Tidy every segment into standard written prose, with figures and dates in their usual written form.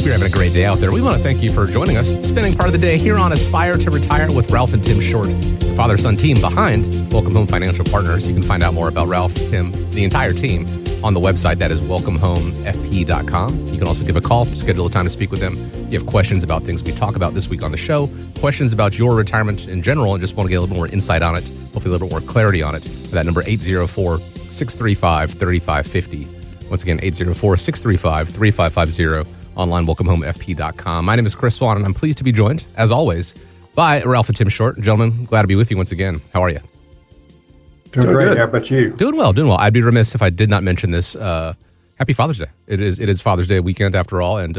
Hope you're having a great day out there. We want to thank you for joining us, spending part of the day here on Aspire to Retire with Ralph and Tim Short, the father-son team behind Welcome Home Financial Partners. You can find out more about Ralph, Tim, the entire team on the website. That is welcomehomefp.com. You can also give a call, schedule a time to speak with them. If you have questions about things we talk about this week on the show, questions about your retirement in general, and just want to get a little more insight on it, hopefully a little bit more clarity on it, that number 804-635-3550. Once again, 804-635-3550. Online, welcomehomefp.com. My name is Chris Swan, and I'm pleased to be joined, as always, by Ralph and Tim Short. Gentlemen, glad to be with you once again. How are you? Doing great. Good. How about you? Doing well. I'd be remiss if I did not mention this. Happy Father's Day. It is Father's Day weekend after all, and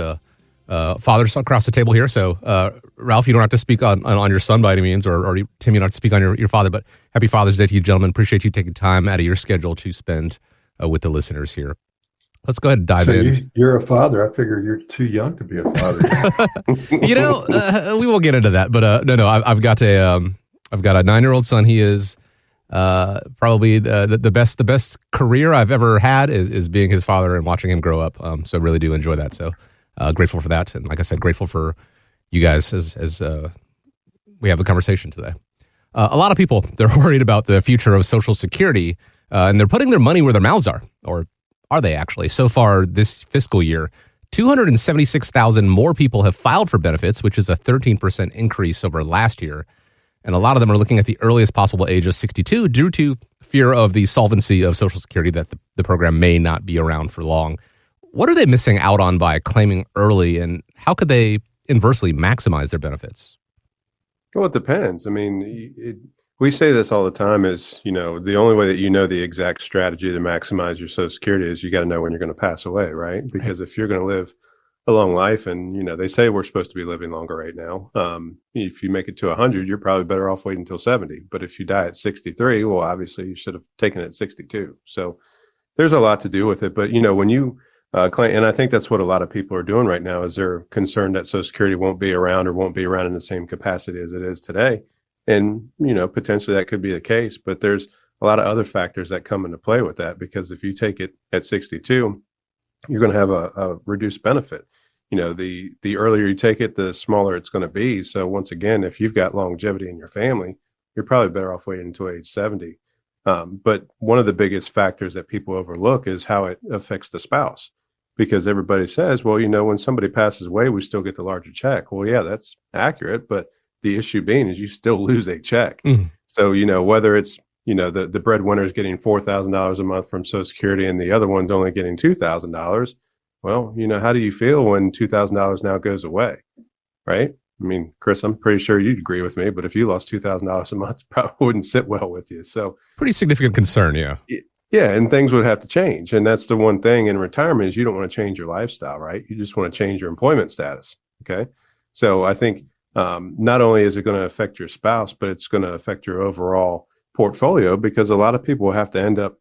fathers across the table here. So, Ralph, you don't have to speak on your son by any means, or Tim, you don't have to speak on your father, but happy Father's Day to you, gentlemen. Appreciate you taking time out of your schedule to spend with the listeners here. Let's go ahead and dive in. You're a father. I figure you're too young to be a father. We won't get into that, but no. I've got a 9-year-old son. He is probably the best career I've ever had is being his father and watching him grow up. So I really do enjoy that. So grateful for that, and like I said, grateful for you guys as we have the conversation today. A lot of people, they're worried about the future of Social Security, and they're putting their money where their mouths are, or are they actually? So far this fiscal year, 276,000 more people have filed for benefits, which is a 13% increase over last year. And a lot of them are looking at the earliest possible age of 62 due to fear of the solvency of Social Security, that the program may not be around for long. What are they missing out on by claiming early, and how could they inversely maximize their benefits? Well, it depends. I mean, we say this all the time is, the only way that the exact strategy to maximize your Social Security is you got to know when you're going to pass away, right? Because if you're going to live a long life, and, they say we're supposed to be living longer right now. If you make it to 100, you're probably better off waiting until 70. But if you die at 63, well, obviously you should have taken it at 62. So there's a lot to do with it. But, when you claim, and I think that's what a lot of people are doing right now, is they're concerned that Social Security won't be around in the same capacity as it is today. And, potentially that could be the case, but there's a lot of other factors that come into play with that, because if you take it at 62, you're going to have a reduced benefit. The earlier you take it, the smaller it's going to be. So once again, if you've got longevity in your family, you're probably better off waiting until age 70. But one of the biggest factors that people overlook is how it affects the spouse, because everybody says, well, when somebody passes away, we still get the larger check. Well, yeah, that's accurate, but the issue being is you still lose a check. So, whether it's, the breadwinner is getting $4,000 a month from Social Security and the other one's only getting $2,000. Well, how do you feel when $2,000 now goes away? Right? I mean, Chris, I'm pretty sure you'd agree with me, but if you lost $2,000 a month, it probably wouldn't sit well with you. So pretty significant concern. Yeah. Yeah. And things would have to change. And that's the one thing in retirement is you don't want to change your lifestyle, right? You just want to change your employment status. Okay. So I think, not only is it going to affect your spouse, but it's going to affect your overall portfolio, because a lot of people will have to end up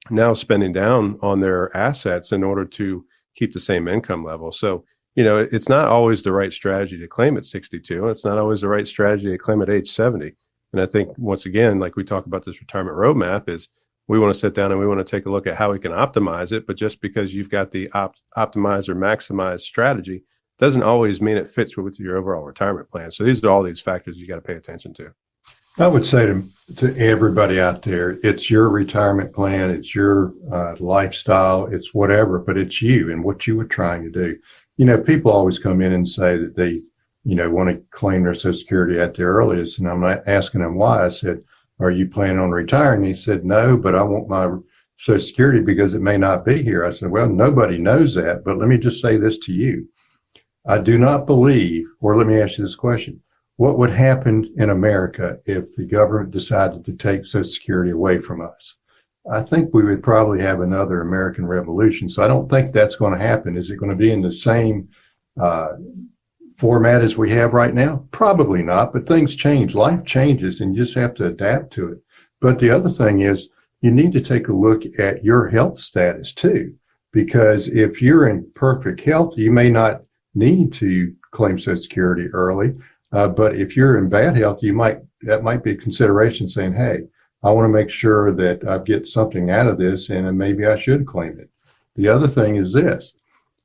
now spending down on their assets in order to keep the same income level. So, it's not always the right strategy to claim at 62. It's not always the right strategy to claim at age 70. And I think, once again, like we talk about this retirement roadmap, is we want to sit down and we want to take a look at how we can optimize it. But just because you've got the optimize or maximize strategy doesn't always mean it fits with your overall retirement plan. So these are all these factors you got to pay attention to. I would say to everybody out there, it's your retirement plan, it's your lifestyle, it's whatever, but it's you and what you were trying to do. People always come in and say that they, want to claim their Social Security at the earliest. And I'm asking them why. I said, are you planning on retiring? He said, no, but I want my Social Security because it may not be here. I said, well, nobody knows that, but let me just say this to you. I do not believe, or let me ask you this question. What would happen in America if the government decided to take Social Security away from us? I think we would probably have another American Revolution. So I don't think that's going to happen. Is it going to be in the same format as we have right now? Probably not, but things change. Life changes, and you just have to adapt to it. But the other thing is you need to take a look at your health status too, because if you're in perfect health, you may not need to claim Social Security early. But if you're in bad health, that might be a consideration, saying, hey, I want to make sure that I get something out of this, and maybe I should claim it. The other thing is this.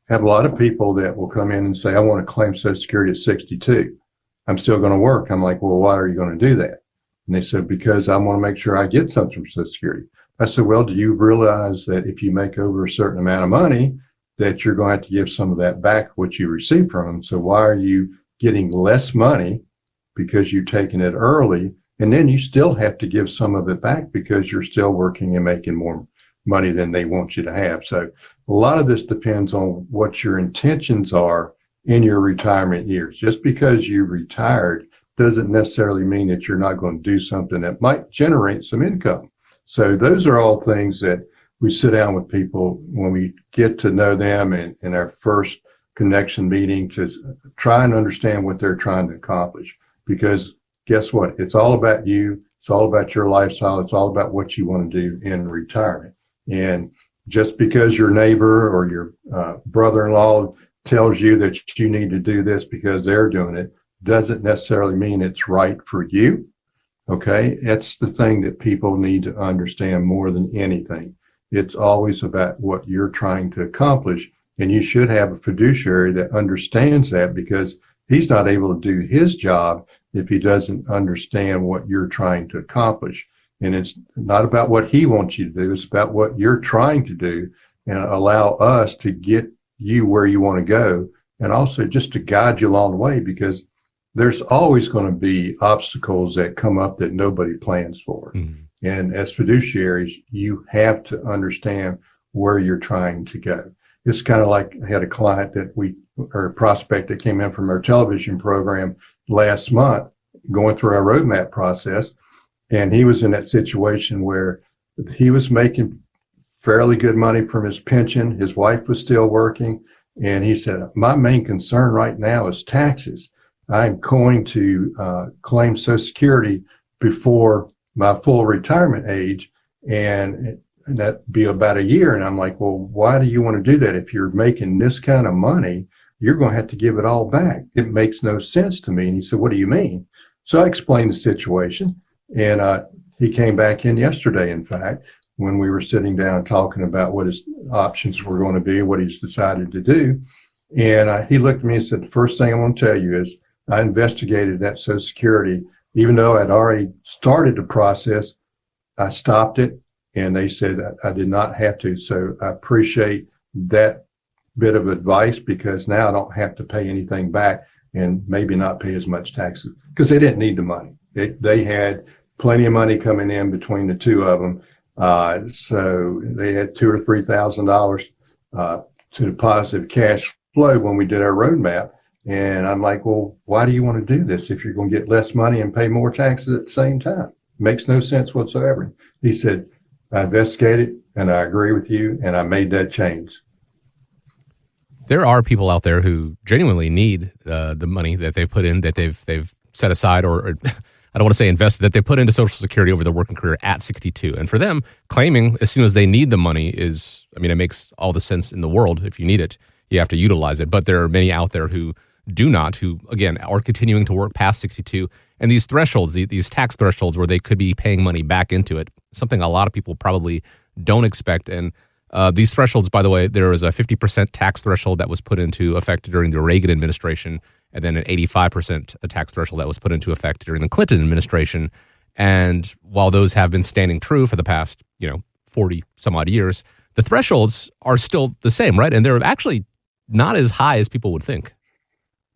have a lot of people that will come in and say, I want to claim Social Security at 62. I'm still going to work. I'm like, well, why are you going to do that? And they said, because I want to make sure I get something from Social Security. I said, well, do you realize that if you make over a certain amount of money, that you're going to have to give some of that back, what you receive from them? So why are you getting less money because you're taking it early? And then you still have to give some of it back because you're still working and making more money than they want you to have. So a lot of this depends on what your intentions are in your retirement years. Just because you retired doesn't necessarily mean that you're not going to do something that might generate some income. So those are all things that we sit down with people when we get to know them in our first connection meeting to try and understand what they're trying to accomplish. Because guess what? It's all about you. It's all about your lifestyle. It's all about what you want to do in retirement. And just because your neighbor or your brother-in-law tells you that you need to do this because they're doing it doesn't necessarily mean it's right for you. Okay. That's the thing that people need to understand more than anything. It's always about what you're trying to accomplish. And you should have a fiduciary that understands that, because he's not able to do his job if he doesn't understand what you're trying to accomplish. And it's not about what he wants you to do. It's about what you're trying to do, and allow us to get you where you want to go, and also just to guide you along the way, because there's always going to be obstacles that come up that nobody plans for. Mm-hmm. And as fiduciaries, you have to understand where you're trying to go. It's kind of like, I had a client or a prospect that came in from our television program last month, going through our roadmap process. And he was in that situation where he was making fairly good money from his pension. His wife was still working. And he said, my main concern right now is taxes. I'm going to claim Social Security before my full retirement age, and that'd be about a year. And I'm like, well, why do you want to do that? If you're making this kind of money, you're going to have to give it all back. It makes no sense to me. And he said, what do you mean? So I explained the situation, and he came back in yesterday, in fact, when we were sitting down talking about what his options were going to be, what he's decided to do. And he looked at me and said, the first thing I want to tell you is I investigated that Social Security. Even though I'd already started the process, I stopped it, and they said I did not have to. So I appreciate that bit of advice, because now I don't have to pay anything back, and maybe not pay as much taxes, because they didn't need the money. They had plenty of money coming in between the two of them. So they had $2,000 or $3,000 to the positive cash flow when we did our roadmap. And I'm like, well, why do you want to do this if you're going to get less money and pay more taxes at the same time? Makes no sense whatsoever. He said, I investigated, and I agree with you, and I made that change. There are people out there who genuinely need the money that they've put in, that they've set aside, or I don't want to say invested, that they put into Social Security over their working career at 62. And for them, claiming as soon as they need the money is, I mean, it makes all the sense in the world. If you need it, you have to utilize it. But there are many out there who do not, who, again, are continuing to work past 62. And these thresholds, these tax thresholds where they could be paying money back into it, something a lot of people probably don't expect. And these thresholds, by the way, there was a 50% tax threshold that was put into effect during the Reagan administration, and then an 85% tax threshold that was put into effect during the Clinton administration. And while those have been standing true for the past, 40 some odd years, the thresholds are still the same, right? And they're actually not as high as people would think.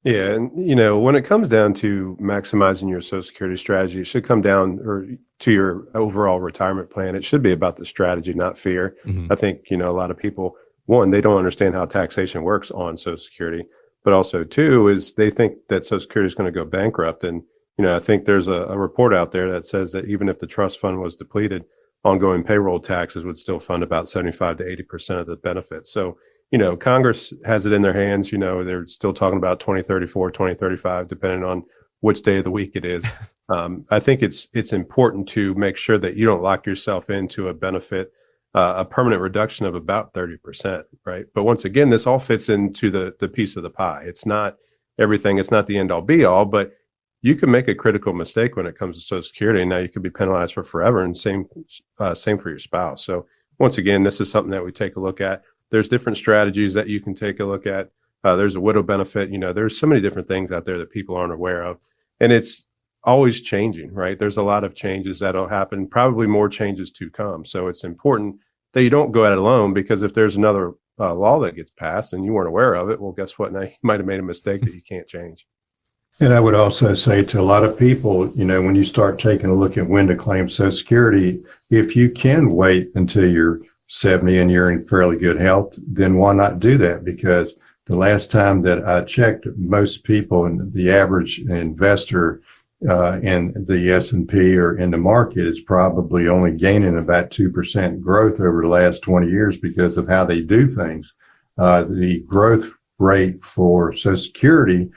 Yeah. And, when it comes down to maximizing your Social Security strategy, it should come down to your overall retirement plan. It should be about the strategy, not fear. Mm-hmm. I think, a lot of people, one, they don't understand how taxation works on Social Security, but also two is they think that Social Security is going to go bankrupt. And, I think there's a report out there that says that even if the trust fund was depleted, ongoing payroll taxes would still fund about 75 to 80% of the benefits. So, Congress has it in their hands. They're still talking about 2034, 2035, depending on which day of the week it is. I think it's important to make sure that you don't lock yourself into a benefit, a permanent reduction of about 30%, right? But once again, this all fits into the piece of the pie. It's not everything. It's not the end all be all, but you can make a critical mistake when it comes to Social Security, and now you could be penalized for forever, and same for your spouse. So once again, this is something that we take a look at. there's different strategies that you can take a look at. There's a widow benefit. There's so many different things out there that people aren't aware of, and it's always changing, right? There's a lot of changes that'll happen, probably more changes to come. So it's important that you don't go at it alone, because if there's another law that gets passed and you weren't aware of it, well, guess what? Now you might have made a mistake that you can't change. And I would also say to a lot of people, when you start taking a look at when to claim Social Security, if you can wait until you're 70 and you're in fairly good health, then why not do that? Because the last time that I checked, most people and the average investor in the S&P or in the market is probably only gaining about 2% growth over the last 20 years because of how they do things. The growth rate for Social Security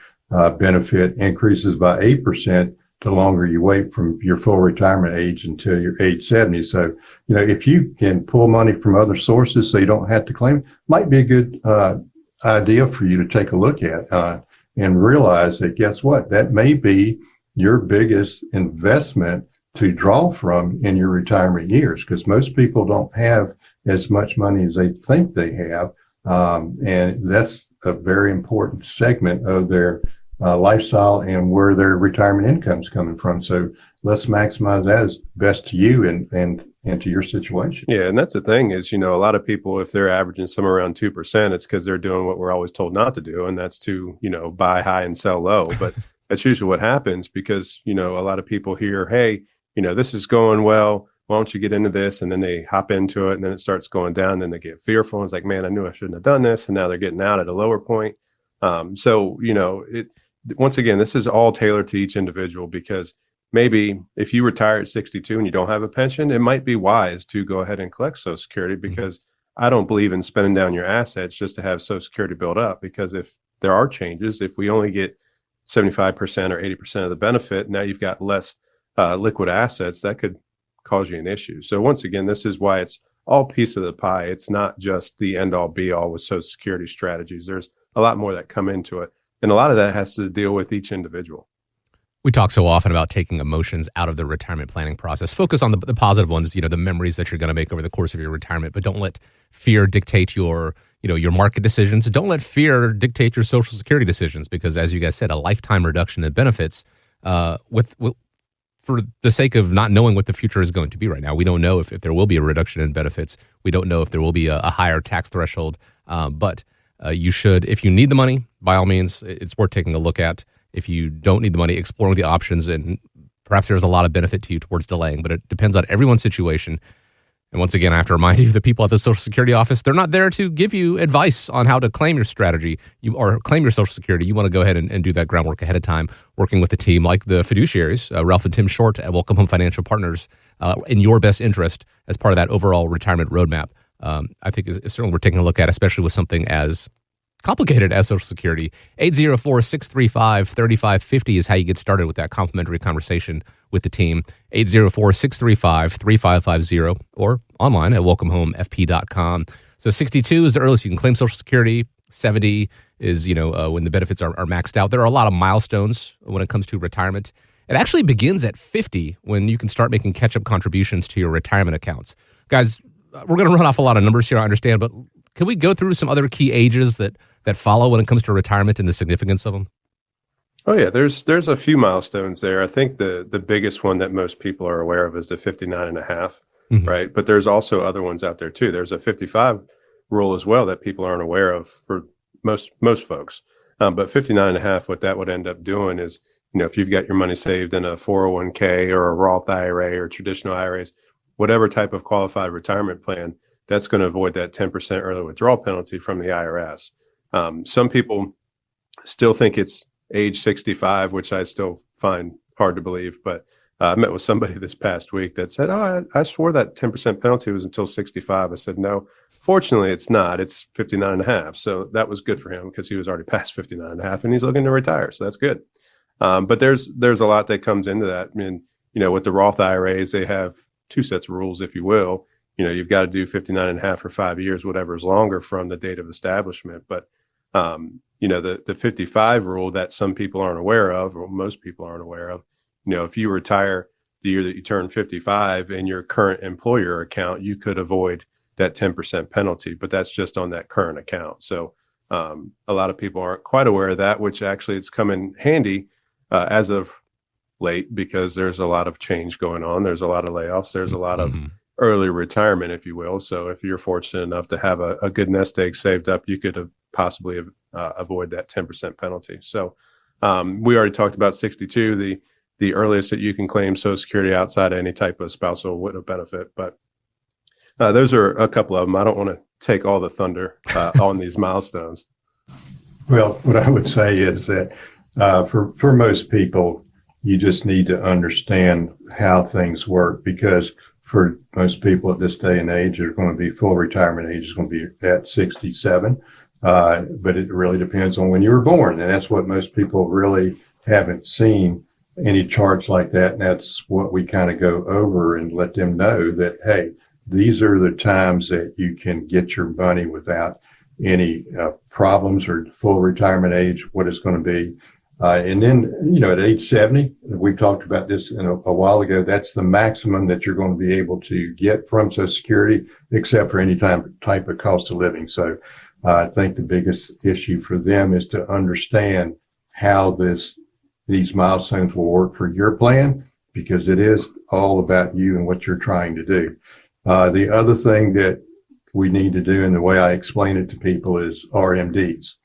benefit increases by 8% the longer you wait from your full retirement age until you're age 70. So, if you can pull money from other sources so you don't have to claim, might be a good idea for you to take a look at and realize that, guess what, that may be your biggest investment to draw from in your retirement years, because most people don't have as much money as they think they have. And that's a very important segment of their lifestyle and where their retirement income is coming from. So let's maximize that as best to you and to your situation. Yeah. And that's the thing is, a lot of people, if they're averaging somewhere around 2%, it's because they're doing what we're always told not to do. And that's to, buy high and sell low. But that's usually what happens because, a lot of people hear, hey, this is going well. Why don't you get into this? And then they hop into it and then it starts going down. And then they get fearful. And it's like, man, I knew I shouldn't have done this. And now they're getting out at a lower point. Once again, this is all tailored to each individual, because maybe if you retire at 62 and you don't have a pension, it might be wise to go ahead and collect Social Security, because I don't believe in spending down your assets just to have Social Security build up. Because if there are changes, if we only get 75% or 80% of the benefit, now you've got less liquid assets, that could cause you an issue. So once again, this is why it's all piece of the pie. It's not just the end all be all with Social Security strategies. There's a lot more that come into it. And a lot of that has to deal with each individual. We talk so often about taking emotions out of the retirement planning process. Focus on the positive ones, the memories that you're going to make over the course of your retirement, but don't let fear dictate your market decisions. Don't let fear dictate your Social Security decisions, because as you guys said, a lifetime reduction in benefits for the sake of not knowing what the future is going to be right now. We don't know if there will be a reduction in benefits. We don't know if there will be a higher tax threshold, but you should, if you need the money, by all means, it's worth taking a look at. If you don't need the money, exploring the options, and perhaps there's a lot of benefit to you towards delaying, but it depends on everyone's situation. And once again, I have to remind you, the people at the Social Security office, they're not there to give you advice on how to claim your strategy or claim your Social Security. You want to go ahead and do that groundwork ahead of time, working with the team like the fiduciaries, Ralph and Tim Short at Welcome Home Financial Partners, in your best interest as part of that overall retirement roadmap. I think is certainly worth taking a look at, especially with something as complicated as Social Security. 804-635-3550 is how you get started with that complimentary conversation with the team. 804-635-3550 or online at welcomehomefp.com. So 62 is the earliest you can claim Social Security. 70 is, when the benefits are maxed out. There are a lot of milestones when it comes to retirement. It actually begins at 50 when you can start making catch-up contributions to your retirement accounts. Guys, we're going to run off a lot of numbers here, I understand, but can we go through some other key ages that follow when it comes to retirement and the significance of them? Oh yeah, there's a few milestones there. I think the biggest one that most people are aware of is the 59 and a half, right? But there's also other ones out there too. There's a 55 rule as well that people aren't aware of for most folks. But 59 and a half, what that would end up doing is, if you've got your money saved in a 401k or a Roth IRA or traditional IRAs, whatever type of qualified retirement plan, that's going to avoid that 10% early withdrawal penalty from the IRS. Some people still think it's age 65, which I still find hard to believe. But I met with somebody this past week that said, oh, I swore that 10% penalty was until 65. I said, no, fortunately, it's not. It's 59 and a half. So that was good for him because he was already past 59 and a half and he's looking to retire. So that's good. But there's a lot that comes into that. I mean, with the Roth IRAs, they have two sets of rules, if you will. You've got to do 59 and a half for 5 years, whatever is longer from the date of establishment. But, the 55 rule that some people aren't aware of, or most people aren't aware of, if you retire the year that you turn 55 in your current employer account, you could avoid that 10% penalty, but that's just on that current account. So a lot of people aren't quite aware of that, which actually it's come in handy as of late, because there's a lot of change going on. There's a lot of layoffs. There's a lot of early retirement, if you will. So if you're fortunate enough to have a good nest egg saved up, you could have possibly avoid that 10% penalty. So we already talked about 62, the earliest that you can claim Social Security outside of any type of spousal widow benefit. But those are a couple of them. I don't want to take all the thunder on these milestones. Well, what I would say is that for most people, you just need to understand how things work, because for most people at this day and age, they're going to be full retirement age is going to be at 67. But it really depends on when you were born. And that's what most people really haven't seen any charts like that. And that's what we kind of go over and let them know that, hey, these are the times that you can get your money without any problems, or full retirement age, what it's going to be. And then, at age 70, we talked about this a while ago, that's the maximum that you're going to be able to get from Social Security, except for any type of cost of living. So I think the biggest issue for them is to understand how these milestones will work for your plan, because it is all about you and what you're trying to do. The other thing that we need to do, and the way I explain it to people, is RMDs.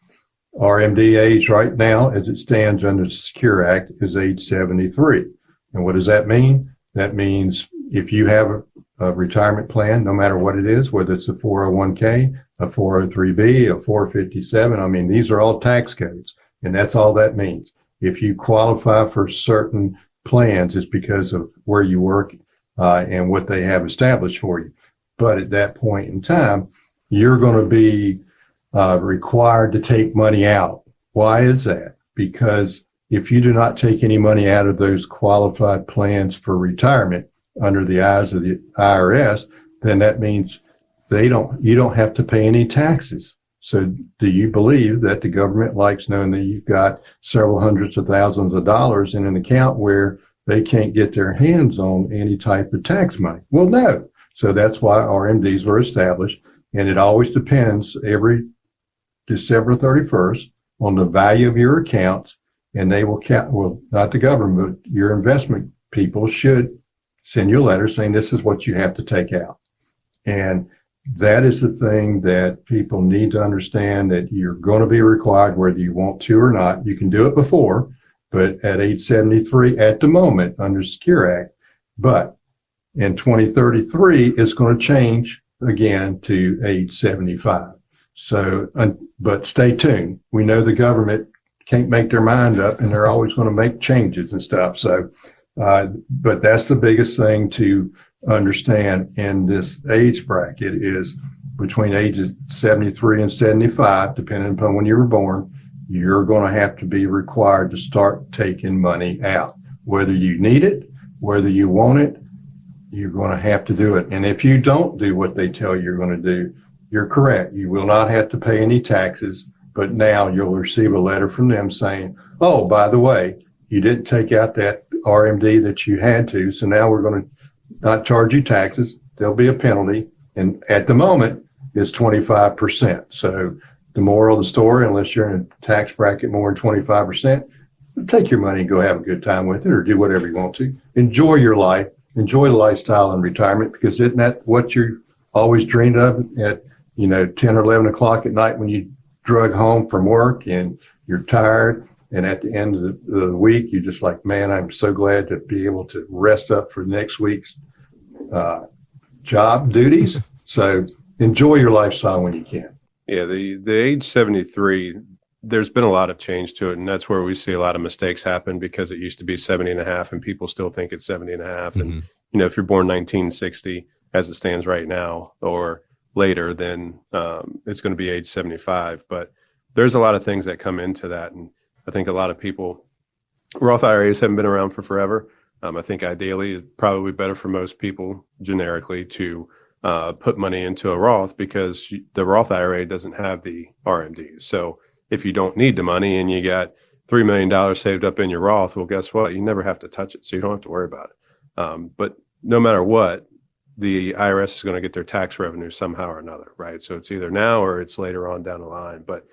RMD age right now, as it stands under the Secure Act, is age 73. And what does that mean? That means if you have a retirement plan, no matter what it is, whether it's a 401k, a 403b, a 457, I mean, these are all tax codes, and that's all that means. If you qualify for certain plans, it's because of where you work and what they have established for you. But at that point in time, you're going to be required to take money out. Why is that? Because if you do not take any money out of those qualified plans for retirement under the eyes of the IRS, then that means you don't have to pay any taxes. So do you believe that the government likes knowing that you've got several hundreds of thousands of dollars in an account where they can't get their hands on any type of tax money? Well, no. So that's why RMDs were established. And it always depends every December 31st on the value of your accounts. And they will count, well, not the government, but your investment people should send you a letter saying this is what you have to take out. And that is the thing that people need to understand, that you're going to be required whether you want to or not. You can do it before, but at age 73 at the moment under Secure Act. But in 2033, it's going to change again to age 75. So, but stay tuned. We know the government can't make their mind up, and they're always going to make changes and stuff. So, but that's the biggest thing to understand in this age bracket, is between ages 73 and 75, depending upon when you were born, you're going to have to be required to start taking money out. Whether you need it, whether you want it, you're going to have to do it. And if you don't do what they tell you you're going to do, you're correct. You will not have to pay any taxes, but now you'll receive a letter from them saying, oh, by the way, you didn't take out that RMD that you had to, so now we're going to not charge you taxes. There'll be a penalty. And at the moment, it's 25%. So the moral of the story, unless you're in a tax bracket more than 25%, take your money and go have a good time with it, or do whatever you want to. Enjoy your life. Enjoy the lifestyle in retirement, because isn't that what you always dreamed of at 10 or 11 o'clock at night when you drug home from work and you're tired, and at the end of the week you're just like, man, I'm so glad to be able to rest up for next week's job duties. So enjoy your lifestyle when you can. Yeah, the age 73, there's been a lot of change to it, and that's where we see a lot of mistakes happen, because it used to be 70 and a half and people still think it's 70 and a half. And if you're born 1960 as it stands right now or later, then it's going to be age 75. But there's a lot of things that come into that, and I think a lot of people, Roth IRAs haven't been around for forever. I think ideally it's probably better for most people generically to put money into a Roth, because the Roth IRA doesn't have the RMDs. So if you don't need the money and you got $3 million saved up in your Roth, well, guess what? You never have to touch it, so you don't have to worry about it. But no matter what, the IRS is going to get their tax revenue somehow or another, right? So it's either now or it's later on down the line. But,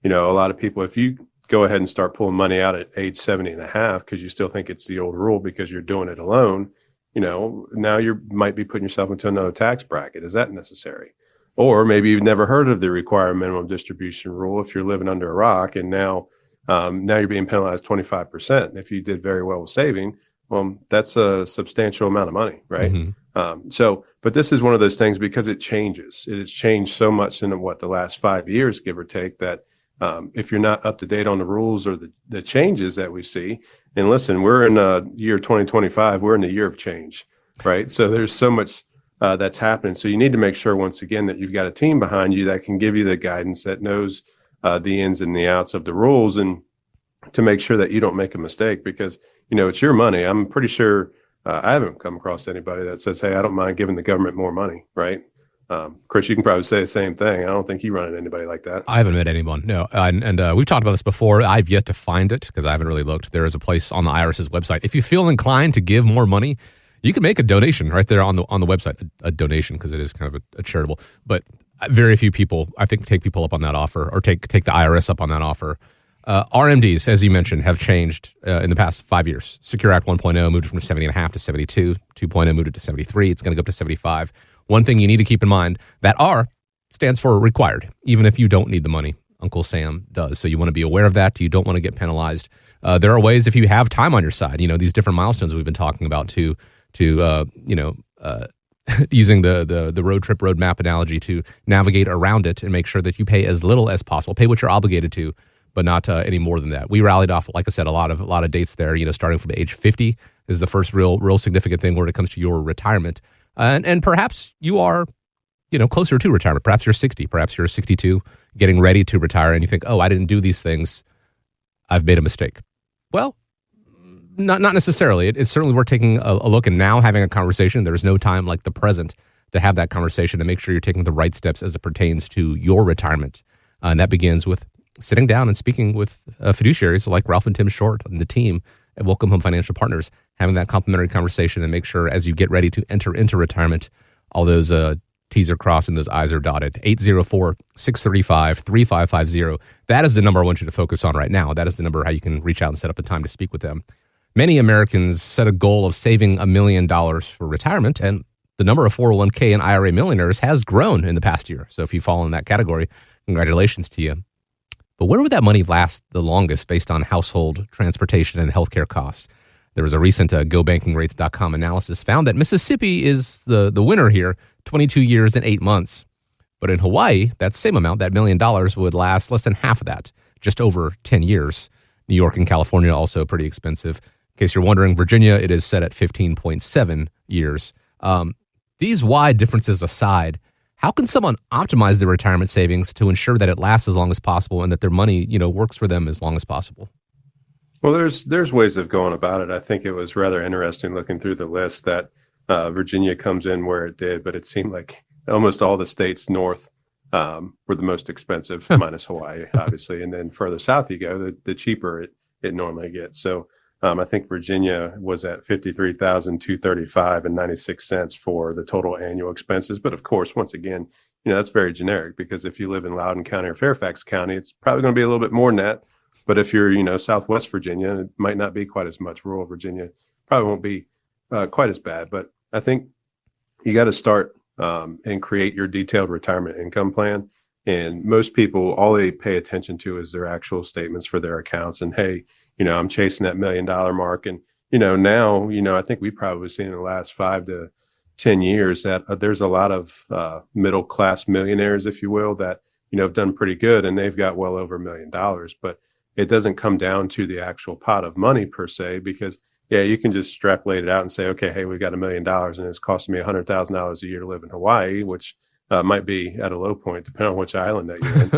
a lot of people, if you go ahead and start pulling money out at age 70 and a half, because you still think it's the old rule because you're doing it alone, now you might be putting yourself into another tax bracket. Is that necessary? Or maybe you've never heard of the required minimum distribution rule if you're living under a rock, and now you're being penalized 25%. If you did very well with saving, well, that's a substantial amount of money, right? But this is one of those things because it changes. It has changed so much in the last 5 years, give or take, that if you're not up to date on the rules or the changes that we see, and listen, we're in year 2025, we're in the year of change, right? So there's so much that's happening. So you need to make sure, once again, that you've got a team behind you that can give you the guidance, that knows the ins and the outs of the rules, and to make sure that you don't make a mistake, because, it's your money. I'm pretty sure I haven't come across anybody that says, hey, I don't mind giving the government more money, right? Chris, you can probably say the same thing. I don't think you run into anybody like that. I haven't met anyone, no. And we've talked about this before. I've yet to find it because I haven't really looked. There is a place on the IRS's website. If you feel inclined to give more money, you can make a donation right there on the website. A donation, because it is kind of a charitable. But very few people, I think, take people up on that offer, or take the IRS up on that offer. RMDs, as you mentioned, have changed in the past 5 years. Secure Act 1.0 moved from 70.5 to 72. 2.0 moved it to 73. It's going to go up to 75. One thing you need to keep in mind, that R stands for required, even if you don't need the money. Uncle Sam does. So you want to be aware of that. You don't want to get penalized. There are ways, if you have time on your side, these different milestones we've been talking about, to using the road trip roadmap analogy, to navigate around it and make sure that you pay as little as possible. Pay what you're obligated to, but not any more than that. We rallied off, like I said, a lot of dates there. Starting from age 50 is the first real significant thing when it comes to your retirement. And perhaps you are, closer to retirement. Perhaps you're 60. Perhaps you're 62, getting ready to retire, and you think, oh, I didn't do these things. I've made a mistake. Well, not necessarily. It's certainly worth taking a look and now having a conversation. There's no time like the present to have that conversation, to make sure you're taking the right steps as it pertains to your retirement. And that begins with sitting down and speaking with fiduciaries like Ralph and Tim Short and the team at Welcome Home Financial Partners, having that complimentary conversation, and make sure as you get ready to enter into retirement, all those T's are crossed and those I's are dotted. 804-635-3550. That is the number I want you to focus on right now. That is the number how you can reach out and set up a time to speak with them. Many Americans set a goal of saving $1 million for retirement, and the number of 401k and IRA millionaires has grown in the past year. So if you fall in that category, congratulations to you. But where would that money last the longest based on household, transportation, and healthcare costs? There was a recent GoBankingRates.com analysis found that Mississippi is the winner here, 22 years and 8 months. But in Hawaii, that same amount, that $1 million, would last less than half of that, just over 10 years. New York and California also pretty expensive. In case you're wondering, Virginia, it is set at 15.7 years. These wide differences aside, how can someone optimize their retirement savings to ensure that it lasts as long as possible and that their money, works for them as long as possible? Well, there's ways of going about it. I think it was rather interesting looking through the list that Virginia comes in where it did, but it seemed like almost all the states north were the most expensive, minus Hawaii, obviously. And then further south you go, the cheaper it normally gets. So I think Virginia was at $53,235.96 for the total annual expenses. But of course, once again, that's very generic, because if you live in Loudoun County or Fairfax County, it's probably going to be a little bit more than that. But if you're, Southwest Virginia, it might not be quite as much. Rural Virginia probably won't be quite as bad. But I think you got to start and create your detailed retirement income plan. And most people, all they pay attention to is their actual statements for their accounts. And hey, I'm chasing that $1 million mark. And, now, I think we've probably seen in the last 5 to 10 years that there's a lot of middle class millionaires, if you will, that, have done pretty good, and they've got well over $1 million. But it doesn't come down to the actual pot of money per se, because you can just extrapolate it out and say, okay, hey, we've got $1 million and it's costing me $100,000 a year to live in Hawaii, which might be at a low point, depending on which island that you're in.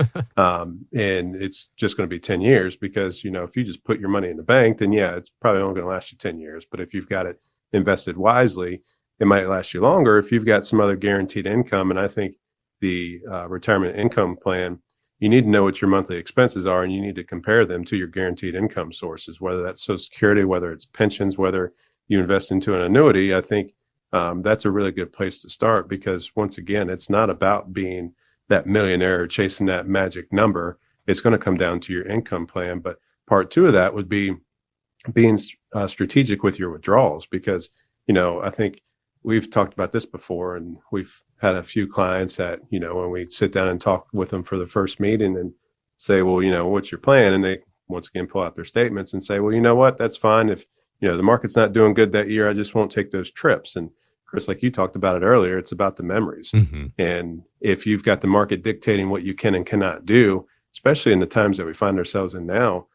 And it's just going to be 10 years because, if you just put your money in the bank, then it's probably only going to last you 10 years. But if you've got it invested wisely, it might last you longer if you've got some other guaranteed income. And I think the retirement income plan, you need to know what your monthly expenses are, and you need to compare them to your guaranteed income sources, whether that's Social Security, whether it's pensions, whether you invest into an annuity. I think that's a really good place to start, because once again, it's not about being that millionaire or chasing that magic number. It's going to come down to your income plan. But part two of that would be being strategic with your withdrawals, because, I think we've talked about this before, and we've had a few clients that, when we sit down and talk with them for the first meeting and say, well, what's your plan? And they once again pull out their statements and say, well, you know what, that's fine. If, the market's not doing good that year, I just won't take those trips. And Chris, like you talked about it earlier, it's about the memories. Mm-hmm. And if you've got the market dictating what you can and cannot do, especially in the times that we find ourselves in now,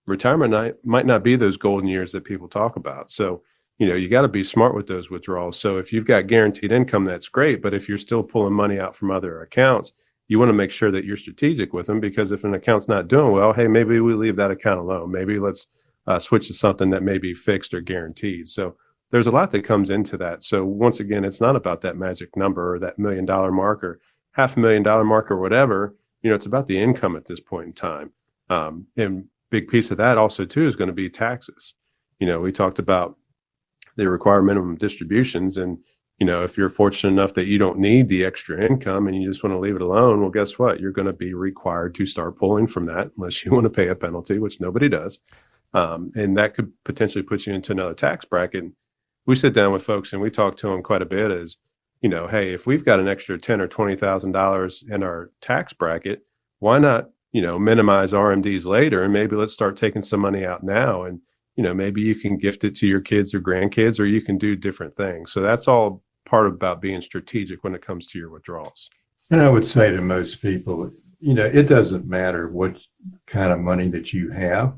retirement might not be those golden years that people talk about. So, you got to be smart with those withdrawals. So if you've got guaranteed income, that's great. But if you're still pulling money out from other accounts, you want to make sure that you're strategic with them, because if an account's not doing well, hey, maybe we leave that account alone. Maybe let's switch to something that may be fixed or guaranteed. So there's a lot that comes into that. So once again, it's not about that magic number or that $1 million mark or $500,000 mark or whatever. It's about the income at this point in time. And big piece of that also too is going to be taxes. We talked about they require minimum distributions, and if you're fortunate enough that you don't need the extra income and you just want to leave it alone, well, guess what? You're going to be required to start pulling from that unless you want to pay a penalty, which nobody does. And that could potentially put you into another tax bracket. We sit down with folks and we talk to them quite a bit as, hey, if we've got an extra $10,000 or $20,000 in our tax bracket, why not, minimize RMDs later? And maybe let's start taking some money out now. And, maybe you can gift it to your kids or grandkids, or you can do different things. So that's all part about being strategic when it comes to your withdrawals. And I would say to most people, it doesn't matter what kind of money that you have.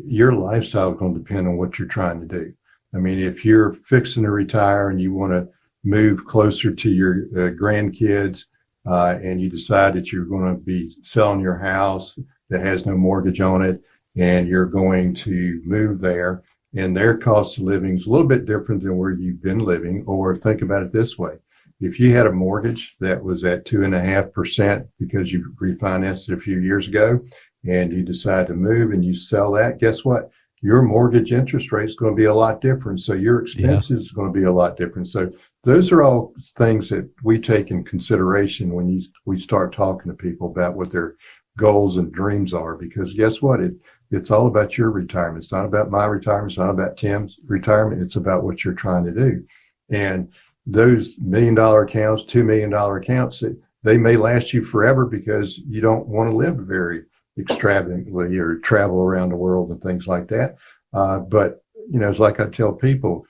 Your lifestyle is going to depend on what you're trying to do. I mean, if you're fixing to retire and you want to move closer to your grandkids, and you decide that you're going to be selling your house that has no mortgage on it, and you're going to move there, and their cost of living is a little bit different than where you've been living. Or think about it this way. If you had a mortgage that was at 2.5% because you refinanced it a few years ago, and you decide to move and you sell that, guess what? Your mortgage interest rate is going to be a lot different. So your expenses are going to be a lot different. So those are all things that we take in consideration when we start talking to people about what their goals and dreams are, because guess what? It's all about your retirement. It's not about my retirement. It's not about Tim's retirement. It's about what you're trying to do. And those $1 million accounts, $2 million accounts, they may last you forever because you don't want to live very extravagantly or travel around the world and things like that. But, it's like I tell people,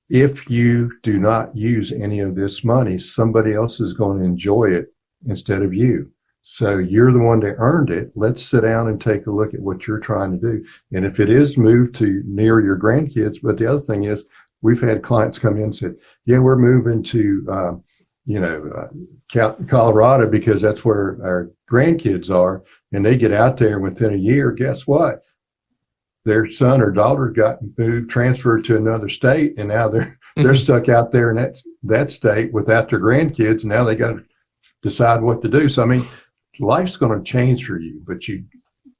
if you do not use any of this money, somebody else is going to enjoy it instead of you. So you're the one that earned it. Let's sit down and take a look at what you're trying to do. And if it is, move to near your grandkids. But the other thing is, we've had clients come in and said, yeah, we're moving to, Colorado because that's where our grandkids are. And they get out there within a year, guess what? Their son or daughter got moved, transferred to another state. And now they're stuck out there in that state without their grandkids. And now they got to decide what to do. So, I mean, life's going to change for you, but you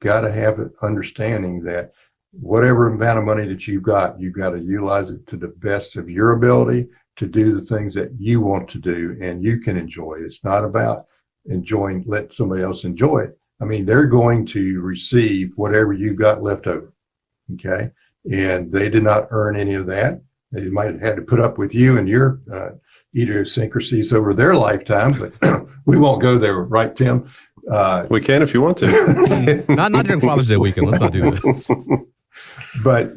got to have an understanding that whatever amount of money that you've got to utilize it to the best of your ability to do the things that you want to do and you can enjoy. It's not about let somebody else enjoy it. I mean, they're going to receive whatever you've got left over. Okay. And they did not earn any of that. They might have had to put up with you and your idiosyncrasies over their lifetime, but we won't go there, right, Tim? We can if you want to. not during Father's Day weekend. Let's not do this. But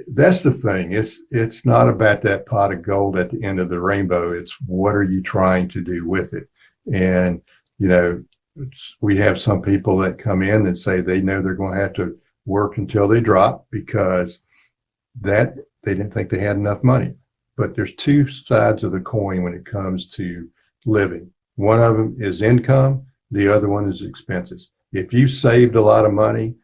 that's the thing. It's not about that pot of gold at the end of the rainbow. It's what are you trying to do with it? And we have some people that come in and say they know they're going to have to work until they drop because that they didn't think they had enough money. But there's two sides of the coin when it comes to living. One of them is income. The other one is expenses. If you saved a lot of money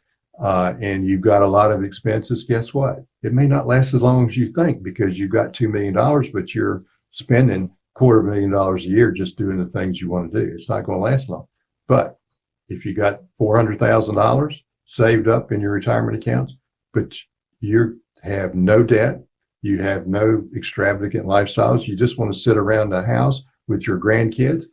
and you've got a lot of expenses, guess what? It may not last as long as you think because you've got $2 million, but you're spending $250,000 a year just doing the things you want to do. It's not going to last long. But if you got $400,000 saved up in your retirement accounts, but you have no debt, You have no extravagant lifestyles. You just want to sit around the house with your grandkids.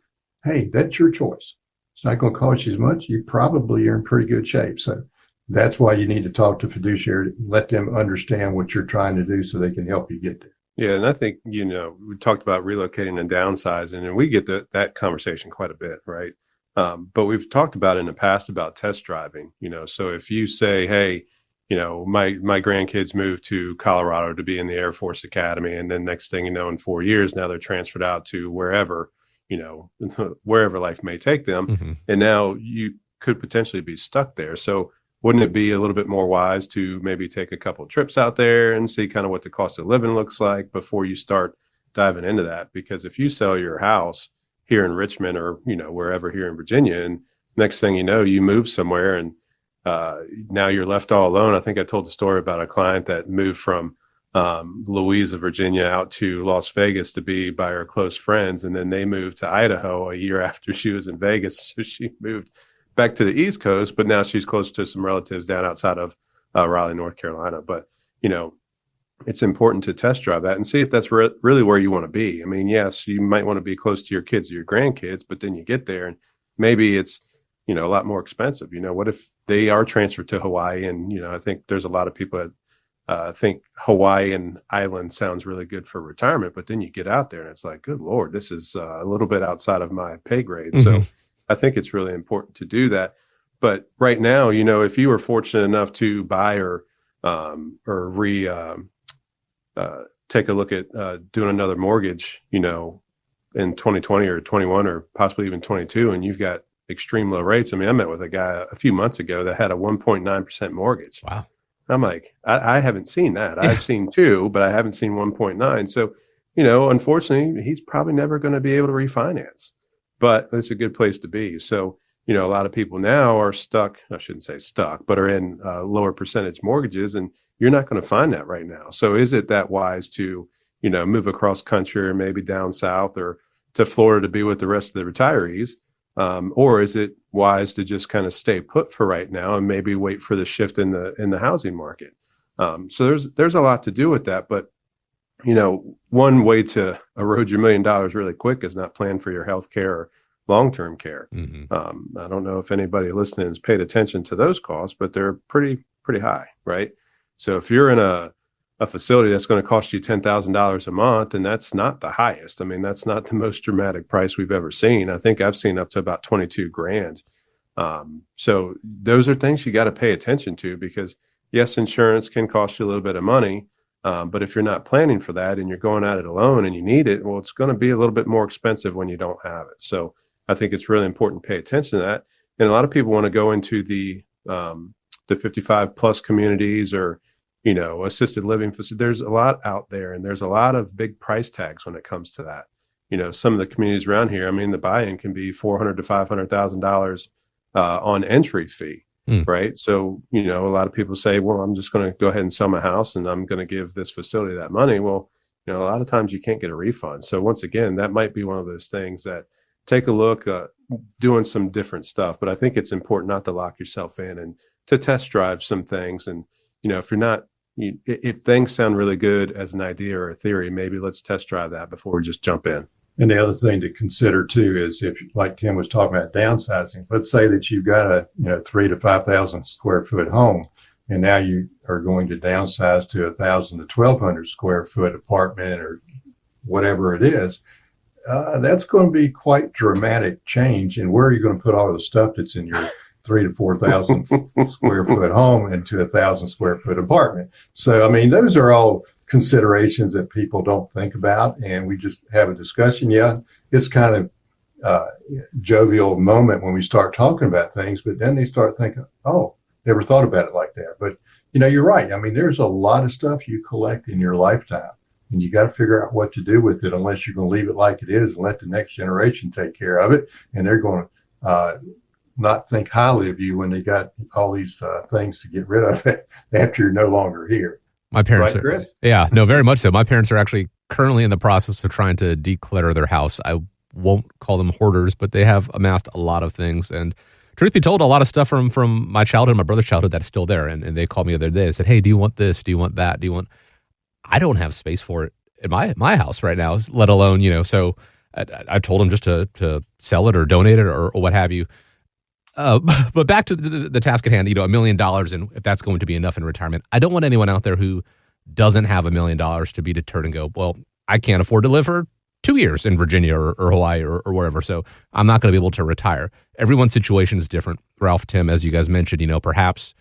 Hey, that's your choice. It's not going to cost you as much. You probably are in pretty good shape. So that's why you need to talk to fiduciary, let them understand what you're trying to do so they can help you get there. Yeah, and I think, we talked about relocating and downsizing, and we get that conversation quite a bit, right? But we've talked about in the past about test driving, so if you say, hey, my grandkids moved to Colorado to be in the Air Force Academy, and then next thing you know, in 4 years, now they're transferred out to wherever, wherever life may take them. Mm-hmm. And now you could potentially be stuck there. So wouldn't it be a little bit more wise to maybe take a couple of trips out there and see kind of what the cost of living looks like before you start diving into that? Because if you sell your house here in Richmond or, wherever here in Virginia, and next thing you know, you move somewhere and now you're left all alone. I think I told the story about a client that moved from Louisa, Virginia out to Las Vegas to be by her close friends. And then they moved to Idaho a year after she was in Vegas. So she moved back to the East Coast, but now she's close to some relatives down outside of Raleigh, North Carolina. But, it's important to test drive that and see if that's really where you want to be. I mean, yes, you might want to be close to your kids or your grandkids, but then you get there and maybe it's, a lot more expensive. What if they are transferred to Hawaii? And, I think there's a lot of people that think Hawaii and island sounds really good for retirement, but then you get out there and it's like, good Lord, this is a little bit outside of my pay grade. Mm-hmm. So I think it's really important to do that. But right now, if you were fortunate enough to buy or take a look at doing another mortgage, in 2020 or 21 or possibly even 22, and you've got extreme low rates. I mean, I met with a guy a few months ago that had a 1.9% mortgage. Wow. I'm like, I haven't seen that. I've seen 2, but I haven't seen 1.9. So, unfortunately, he's probably never going to be able to refinance, but it's a good place to be. So, a lot of people now are stuck. I shouldn't say stuck, but are in lower percentage mortgages, and you're not going to find that right now. So is it that wise to, move across country or maybe down south or to Florida to be with the rest of the retirees? Or is it wise to just kind of stay put for right now and maybe wait for the shift in the housing market? So there's a lot to do with that. But, one way to erode your $1 million really quick is not plan for your health care or long-term care. Mm-hmm. I don't know if anybody listening has paid attention to those costs, but they're pretty high, right? So if you're in a facility that's going to cost you $10,000 a month, and that's not the highest. I mean, that's not the most dramatic price we've ever seen. I think I've seen up to about 22 grand. So those are things you got to pay attention to because yes, insurance can cost you a little bit of money. But if you're not planning for that and you're going at it alone and you need it, well, it's going to be a little bit more expensive when you don't have it. So I think it's really important to pay attention to that. And a lot of people want to go into the 55 plus communities or, assisted living facilities. There's a lot out there and there's a lot of big price tags when it comes to that. Some of the communities around here, I mean, the buy-in can be $400,000 to $500,000 on entry fee. Right. So, a lot of people say, well, I'm just going to go ahead and sell my house and I'm going to give this facility that money. Well, a lot of times you can't get a refund. So once again, that might be one of those things that take a look, doing some different stuff. But I think it's important not to lock yourself in and to test drive some things. And, if you're not, if things sound really good as an idea or a theory, maybe let's test drive that before we just jump in. And the other thing to consider too is if, like Tim was talking about downsizing, let's say that you've got a 3,000 to 5,000 square foot home, and now you are going to downsize to 1,000 to 1,200 square foot apartment or whatever it is. That's going to be quite dramatic change. And where are you going to put all the stuff that's in your 3,000 to 4,000 square foot home into 1,000 square foot apartment? So, I mean, those are all considerations that people don't think about, and we just have a discussion. Yeah, it's kind of jovial moment when we start talking about things, but then they start thinking, oh, never thought about it like that. But you're right. I mean, there's a lot of stuff you collect in your lifetime, and you got to figure out what to do with it, unless you're going to leave it like it is and let the next generation take care of it, and they're going to not think highly of you when they got all these things to get rid of it after you're no longer here. My parents right, Chris? Yeah, no, very much so. My parents are actually currently in the process of trying to declutter their house. I won't call them hoarders, but they have amassed a lot of things. And truth be told, a lot of stuff from my childhood, my brother's childhood, that's still there. And they called me the other day and said, hey, do you want this? Do you want that? I don't have space for it in my house right now, let alone, so I told him just to sell it or donate it or what have you. But back to the task at hand, $1 million, and if that's going to be enough in retirement, I don't want anyone out there who doesn't have $1 million to be deterred and go, well, I can't afford to live for 2 years in Virginia or Hawaii or wherever, so I'm not going to be able to retire. Everyone's situation is different. Ralph, Tim, as you guys mentioned, perhaps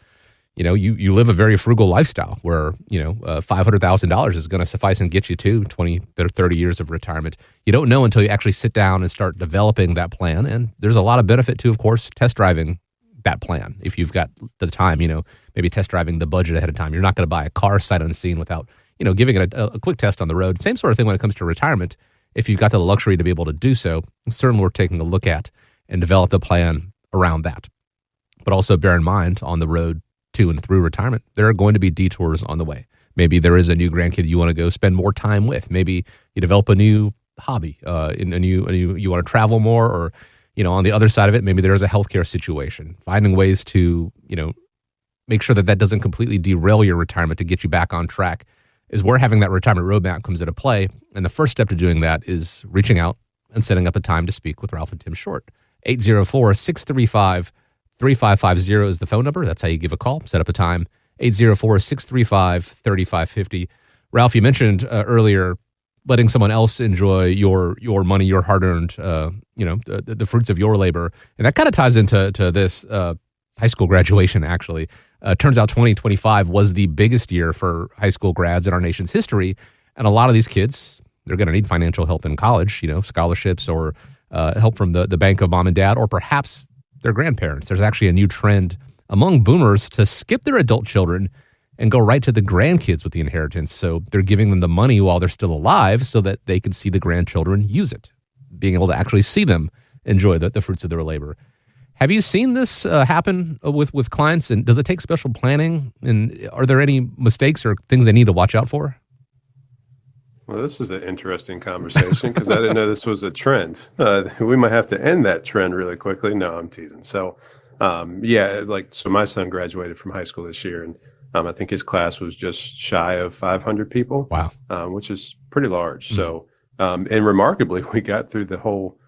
you live a very frugal lifestyle where, $500,000 is going to suffice and get you to 20, 30 years of retirement. You don't know until you actually sit down and start developing that plan. And there's a lot of benefit to, of course, test driving that plan. If you've got the time, maybe test driving the budget ahead of time. You're not going to buy a car sight unseen without, giving it a quick test on the road. Same sort of thing when it comes to retirement. If you've got the luxury to be able to do so, certainly worth taking a look at and develop a plan around that. But also bear in mind on the road to and through retirement, there are going to be detours on the way. Maybe there is a new grandkid you want to go spend more time with. Maybe you develop a new hobby, you want to travel more, or on the other side of it, maybe there is a healthcare situation. Finding ways to make sure that doesn't completely derail your retirement to get you back on track is where having that retirement roadmap comes into play. And the first step to doing that is reaching out and setting up a time to speak with Ralph and Tim Short. 804-635-3550 is the phone number. That's how you give a call. Set up a time. 804-635-3550. Ralph, you mentioned earlier letting someone else enjoy your money, your hard-earned, the fruits of your labor. And that kind of ties into this high school graduation, actually. Turns out 2025 was the biggest year for high school grads in our nation's history. And a lot of these kids, they're going to need financial help in college, scholarships or help from the bank of mom and dad, or perhaps their grandparents. There's actually a new trend among boomers to skip their adult children and go right to the grandkids with the inheritance. So they're giving them the money while they're still alive so that they can see the grandchildren use it, being able to actually see them enjoy the fruits of their labor. Have you seen this happen with clients, and does it take special planning? And are there any mistakes or things they need to watch out for? Well, this is an interesting conversation because I didn't know this was a trend. We might have to end that trend really quickly. No, I'm teasing. So, so my son graduated from high school this year, and I think his class was just shy of 500 people. Wow. Which is pretty large. Mm-hmm. So, and remarkably, we got through the whole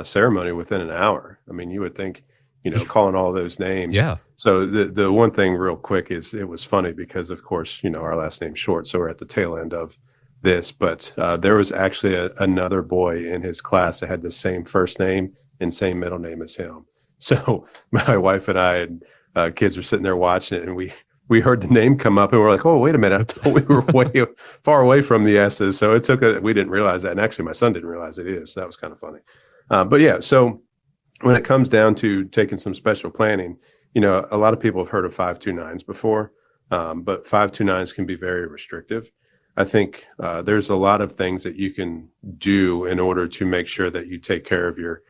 ceremony within an hour. I mean, you would think, calling all those names. Yeah. So the one thing real quick is it was funny because, of course, our last name's Short, so we're at the tail end of this, but there was actually another boy in his class that had the same first name and same middle name as him. So my wife and I and kids were sitting there watching it, and we heard the name come up, and we're like, oh, wait a minute. I thought we were way far away from the S's. So it took we didn't realize that. And actually my son didn't realize it is. So that was kind of funny. But yeah, so when it comes down to taking some special planning, a lot of people have heard of 529s before, but 529s can be very restrictive. I think there's a lot of things that you can do in order to make sure that you take care of your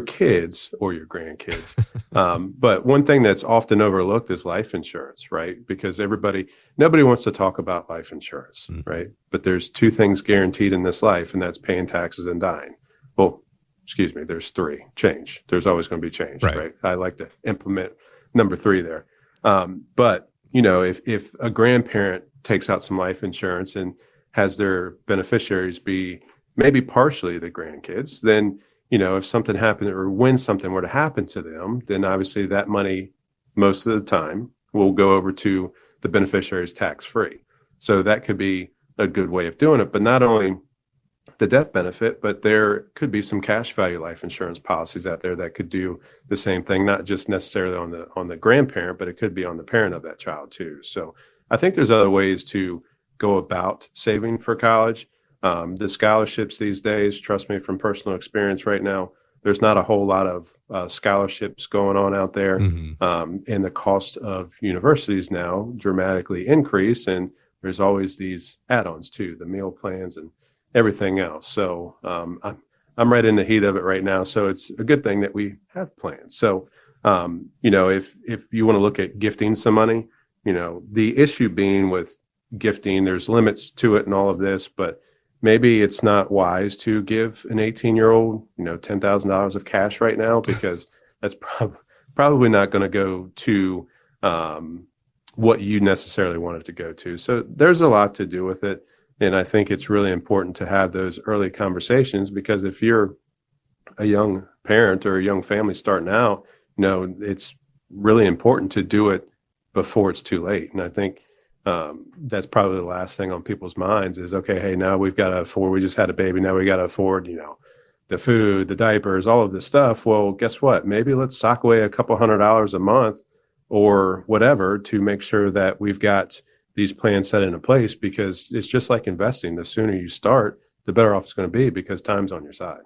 kids or your grandkids. But one thing that's often overlooked is life insurance, right? Because nobody wants to talk about life insurance, right? But there's two things guaranteed in this life, and that's paying taxes and dying. Well, excuse me, there's three. Change. There's always going to be change, right? I like to implement number 3 there. But if a grandparent takes out some life insurance and has their beneficiaries be maybe partially the grandkids, then, if something happened or when something were to happen to them, then obviously that money most of the time will go over to the beneficiaries tax-free. So that could be a good way of doing it. But not only the death benefit, but there could be some cash value life insurance policies out there that could do the same thing, not just necessarily on the grandparent, but it could be on the parent of that child too. So I think there's other ways to go about saving for college. The scholarships these days, trust me from personal experience right now, there's not a whole lot of scholarships going on out there. And the cost of universities now dramatically increase. And there's always these add-ons too, the meal plans and everything else. So I'm right in the heat of it right now. So it's a good thing that we have plans. So, if you want to look at gifting some money, the issue being with gifting, there's limits to it and all of this, but maybe it's not wise to give an 18-year-old, $10,000 of cash right now, because that's probably not going to go to what you necessarily want it to go to. So there's a lot to do with it. And I think it's really important to have those early conversations, because if you're a young parent or a young family starting out, it's really important to do it before it's too late. And I think that's probably the last thing on people's minds is, okay, hey, now we just had a baby. Now we got to afford, the food, the diapers, all of this stuff. Well, guess what? Maybe let's sock away a couple $100s a month or whatever to make sure that we've got these plans set into place, because it's just like investing. The sooner you start, the better off it's going to be, because time's on your side.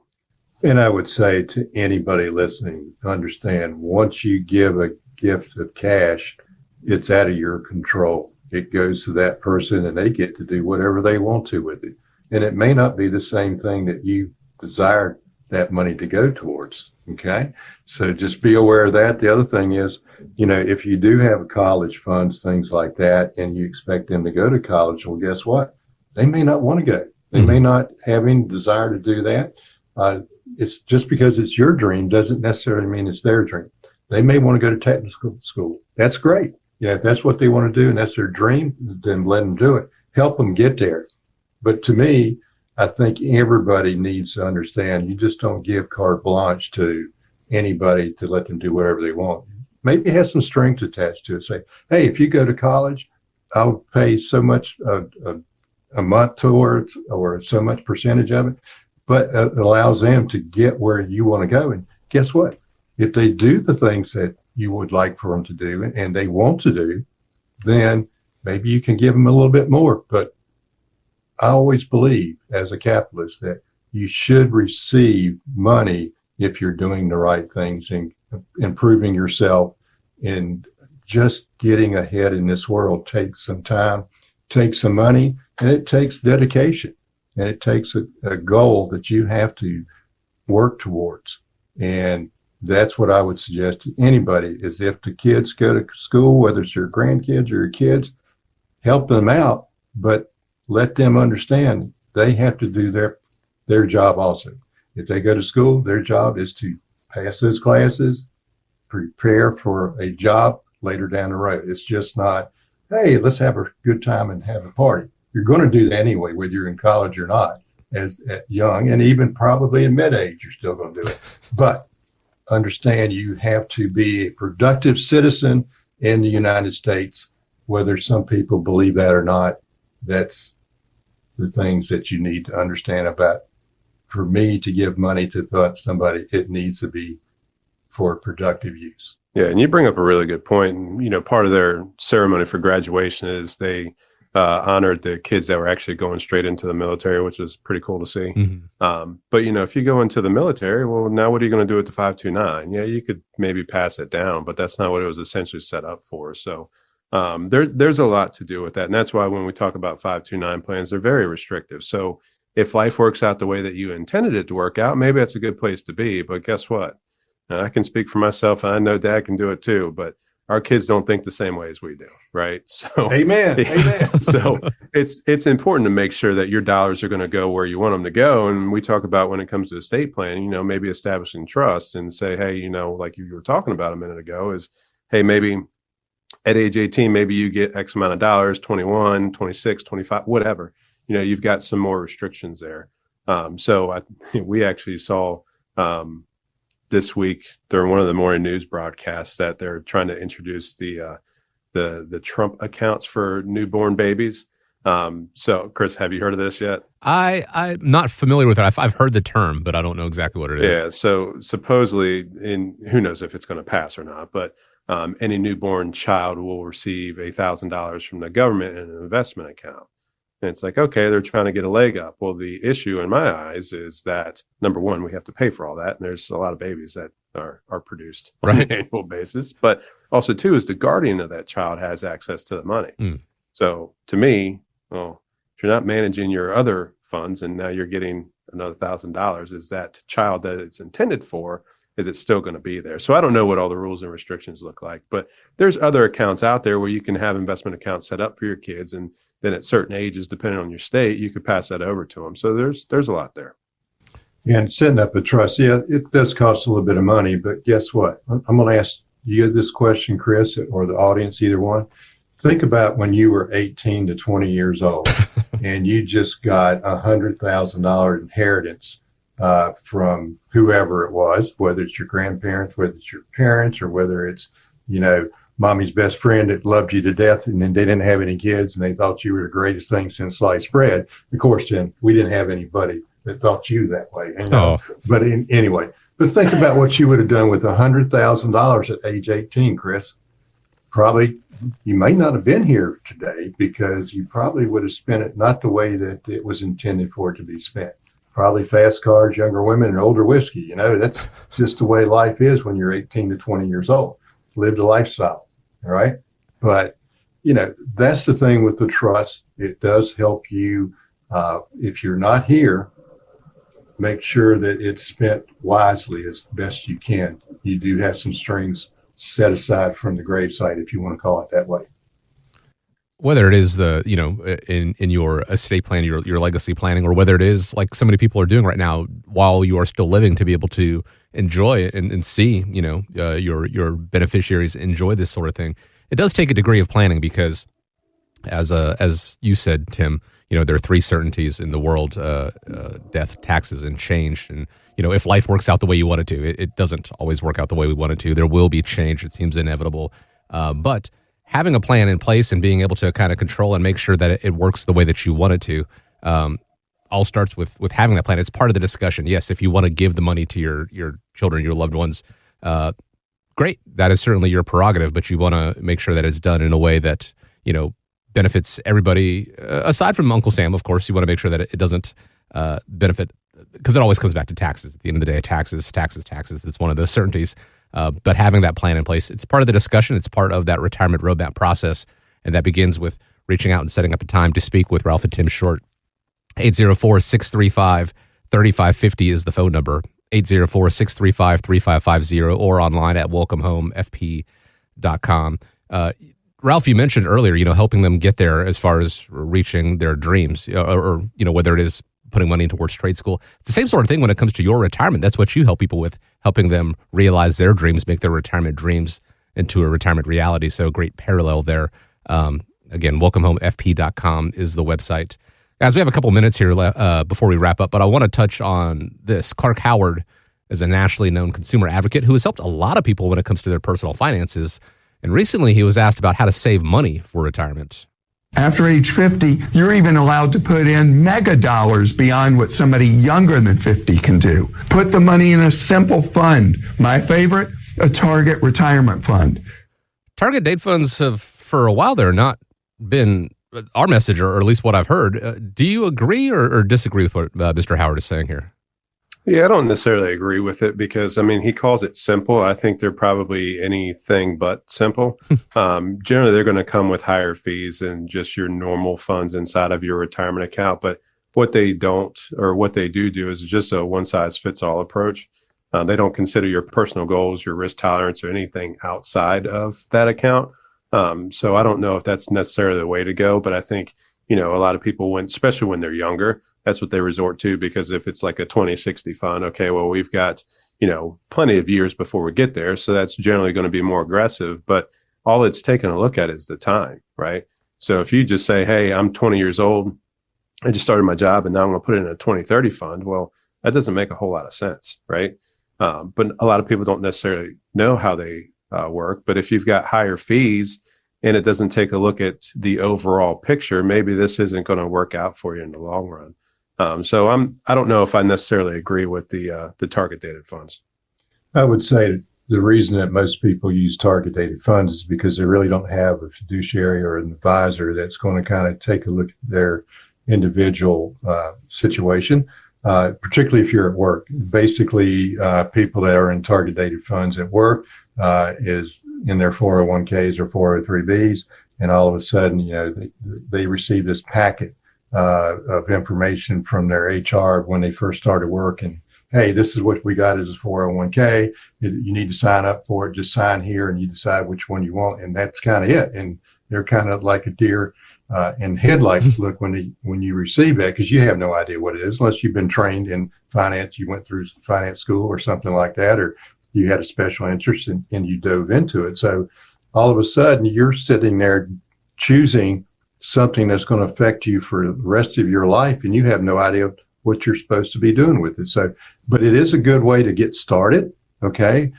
And I would say to anybody listening, understand, once you give a gift of cash, it's out of your control. It goes to that person and they get to do whatever they want to with it. And it may not be the same thing that you desired that money to go towards. Okay. So just be aware of that. The other thing is, if you do have college funds, things like that, and you expect them to go to college, well, guess what? They may not want to go. They may not have any desire to do that. It's just because it's your dream doesn't necessarily mean it's their dream. They may want to go to technical school. That's great. If that's what they want to do and that's their dream, then let them do it. Help them get there. But to me, I think everybody needs to understand, you just don't give carte blanche to anybody to let them do whatever they want. Maybe it has some strings attached to it. Say, hey, if you go to college, I'll pay so much a month towards, or so much percentage of it. But it allows them to get where you want to go. And guess what? If they do the things that you would like for them to do and they want to do, then maybe you can give them a little bit more. But I always believe, as a capitalist, that you should receive money if you're doing the right things and improving yourself. And just getting ahead in this world takes some time, takes some money, and it takes dedication. And it takes a goal that you have to work towards. And that's what I would suggest to anybody, is if the kids go to school, whether it's your grandkids or your kids, help them out, but let them understand they have to do their job also. If they go to school, their job is to pass those classes, prepare for a job later down the road. It's just not, hey, let's have a good time and have a party. You're going to do that anyway, whether you're in college or not, as at young, and even probably in mid-age, you're still going to do it. But understand, you have to be a productive citizen in the United States, whether some people believe that or not. That's the things that you need to understand about. For me to give money to somebody, it needs to be for productive use. Yeah, and you bring up a really good point. And, part of their ceremony for graduation is they honored the kids that were actually going straight into the military, which was pretty cool to see. Mm-hmm. But, if you go into the military, well, now what are you going to do with the 529? Yeah, you could maybe pass it down, but that's not what it was essentially set up for. So there's a lot to do with that. And that's why when we talk about 529 plans, they're very restrictive. So if life works out the way that you intended it to work out, maybe that's a good place to be. But guess what? I can speak for myself. I know Dad can do it too, but our kids don't think the same way as we do, right? So, Amen. Amen. So it's important to make sure that your dollars are going to go where you want them to go. And we talk about, when it comes to estate planning, maybe establishing trust and say, hey, like you were talking about a minute ago, is, hey, maybe at age 18, maybe you get X amount of dollars, 21, 26, 25, whatever. You've got some more restrictions there. So we actually saw this week during one of the morning news broadcasts that they're trying to introduce the Trump accounts for newborn babies. So Chris, have you heard of this yet? I'm not familiar with it. I've heard the term, but I don't know exactly what it is. Yeah. So supposedly, who knows if it's going to pass or not, but any newborn child will receive $1,000 from the government in an investment account. And it's like, okay, they're trying to get a leg up. Well, the issue in my eyes is that, number one, we have to pay for all that. And there's a lot of babies that are produced on an annual basis. But also, too, is the guardian of that child has access to the money. So to me, well, if you're not managing your other funds and now you're getting another $1,000, is that child that it's intended for, is it still going to be there? So I don't know what all the rules and restrictions look like, but there's other accounts out there where you can have investment accounts set up for your kids, and then at certain ages, depending on your state, you could pass that over to them. So there's a lot there. And setting up a trust, yeah, it does cost a little bit of money, but guess what? I'm going to ask you this question, Chris, or the audience, either one. Think about when you were 18 to 20 years old and you just got $100,000 inheritance from whoever it was, whether it's your grandparents, whether it's your parents, or whether it's, mommy's best friend that loved you to death and then they didn't have any kids and they thought you were the greatest thing since sliced bread. Of course, then we didn't have anybody that thought you that way. But anyway, but think about what you would have done with $100,000 at age 18, Chris. Probably you may not have been here today because you probably would have spent it not the way that it was intended for it to be spent. Probably fast cars, younger women, and older whiskey. That's just the way life is when you're 18 to 20 years old. Live the lifestyle, all right? But, that's the thing with the trust. It does help you. If you're not here, make sure that it's spent wisely as best you can. You do have some strings set aside from the gravesite, if you want to call it that way. Whether it is in your estate plan, your legacy planning, or whether it is like so many people are doing right now while you are still living, to be able to enjoy it and see, your beneficiaries enjoy this sort of thing. It does take a degree of planning because, as you said, Tim, there are three certainties in the world: death, taxes, and change. And if life works out the way you want it to, it doesn't always work out the way we want it to. There will be change. It seems inevitable, but having a plan in place and being able to kind of control and make sure that it works the way that you want it to, all starts with having that plan. It's part of the discussion. Yes, if you want to give the money to your children, your loved ones, great. That is certainly your prerogative, but you want to make sure that it's done in a way that, benefits everybody, aside from Uncle Sam, of course. You want to make sure that it doesn't benefit, because it always comes back to taxes. At the end of the day, taxes. It's one of those certainties. But having that plan in place, it's part of the discussion. It's part of that retirement roadmap process. And that begins with reaching out and setting up a time to speak with Ralph and Tim Short. 804-635-3550 is the phone number. 804-635-3550 or online at welcomehomefp.com. Ralph, you mentioned earlier, helping them get there as far as reaching their dreams, or whether it is putting money towards trade school. It's the same sort of thing when it comes to your retirement. That's what you help people with, helping them realize their dreams, make their retirement dreams into a retirement reality. So great parallel there. Again, welcomehomefp.com is the website. Guys, we have a couple minutes here before we wrap up, but I want to touch on this. Clark Howard is a nationally known consumer advocate who has helped a lot of people when it comes to their personal finances. And recently he was asked about how to save money for retirement. After age 50, you're even allowed to put in mega dollars beyond what somebody younger than 50 can do. Put the money in a simple fund. My favorite, a Target retirement fund. Target date funds have, for a while there, not been our message, or at least what I've heard. Do you agree or disagree with what Mr. Howard is saying here? Yeah, I don't necessarily agree with it because, he calls it simple. I think they're probably anything but simple. Generally, they're going to come with higher fees than just your normal funds inside of your retirement account. But what they don't, or what they do is just a one-size-fits-all approach. They don't consider your personal goals, your risk tolerance, or anything outside of that account. So I don't know if that's necessarily the way to go. But I think, a lot of people, especially when they're younger, that's what they resort to, because if it's like a 2060 fund, okay, well, we've got, plenty of years before we get there. So that's generally going to be more aggressive, but all it's taking a look at is the time, right? So if you just say, hey, I'm 20 years old, I just started my job and now I'm going to put it in a 2030 fund. Well, that doesn't make a whole lot of sense, right? But a lot of people don't necessarily know how they work. But if you've got higher fees and it doesn't take a look at the overall picture, maybe this isn't going to work out for you in the long run. So I don't know if I necessarily agree with the target dated funds. I would say the reason that most people use target dated funds is because they really don't have a fiduciary or an advisor that's going to kind of take a look at their individual situation, particularly if you're at work. Basically, people that are in target dated funds at work is in their 401ks or 403bs, and all of a sudden, they receive this packet of information from their HR when they first started work, and hey, this is what we got as a 401k. You need to sign up for it. Just sign here, and you decide which one you want, and that's kind of it. And they're kind of like a deer in headlights look when you receive that, because you have no idea what it is unless you've been trained in finance. You went through finance school or something like that, or you had a special interest and you dove into it. So all of a sudden, you're sitting there choosing something that's going to affect you for the rest of your life, and you have no idea what you're supposed to be doing with it. So, but it is a good way to get started, okay?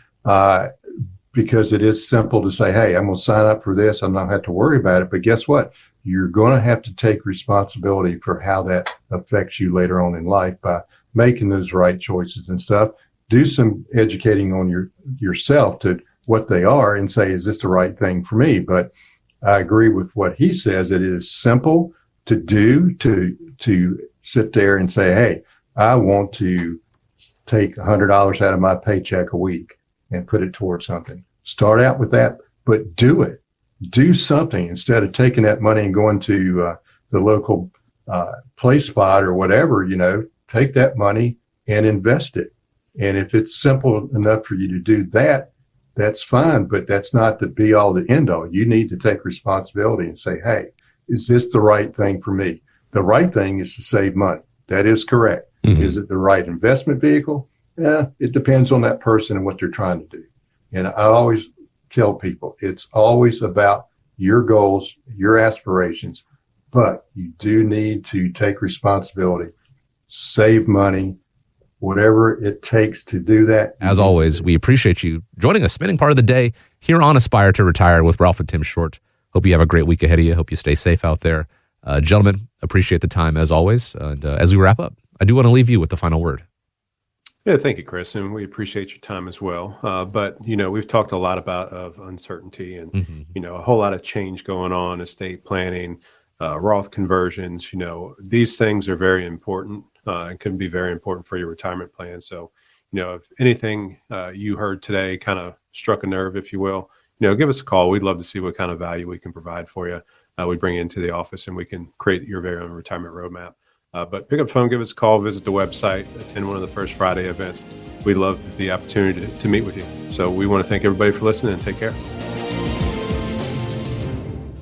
Because it is simple to say, hey, I'm going to sign up for this. I'm not going to have to worry about it. But guess what? You're going to have to take responsibility for how that affects you later on in life by making those right choices and stuff. Do some educating on yourself to what they are and say, is this the right thing for me? But I agree with what he says. It is simple to do, to sit there and say, hey, I want to take $100 out of my paycheck a week and put it towards something. Start out with that, but do it. Do something instead of taking that money and going to the local play spot or whatever, take that money and invest it. And if it's simple enough for you to do that, that's fine, but that's not the be all, the end all. You need to take responsibility and say, hey, is this the right thing for me? The right thing is to save money. That is correct. Mm-hmm. Is it the right investment vehicle? It depends on that person and what they're trying to do. And I always tell people, it's always about your goals, your aspirations, but you do need to take responsibility, save money, whatever it takes to do that. As always, we appreciate you joining us, spending part of the day here on Aspire to Retire with Ralph and Tim Short. Hope you have a great week ahead of you. Hope you stay safe out there. Gentlemen, appreciate the time as always. And as we wrap up, I do want to leave you with the final word. Yeah, thank you, Chris, and we appreciate your time as well. But, we've talked a lot of uncertainty and, a whole lot of change going on, estate planning, Roth conversions. These things are very important and can be very important for your retirement plan. So, if anything you heard today kind of struck a nerve, if you will, give us a call. We'd love to see what kind of value we can provide for you. We bring you into the office and we can create your very own retirement roadmap. But pick up the phone, give us a call, visit the website, attend one of the First Friday events. We'd love the opportunity to meet with you. So we want to thank everybody for listening and take care.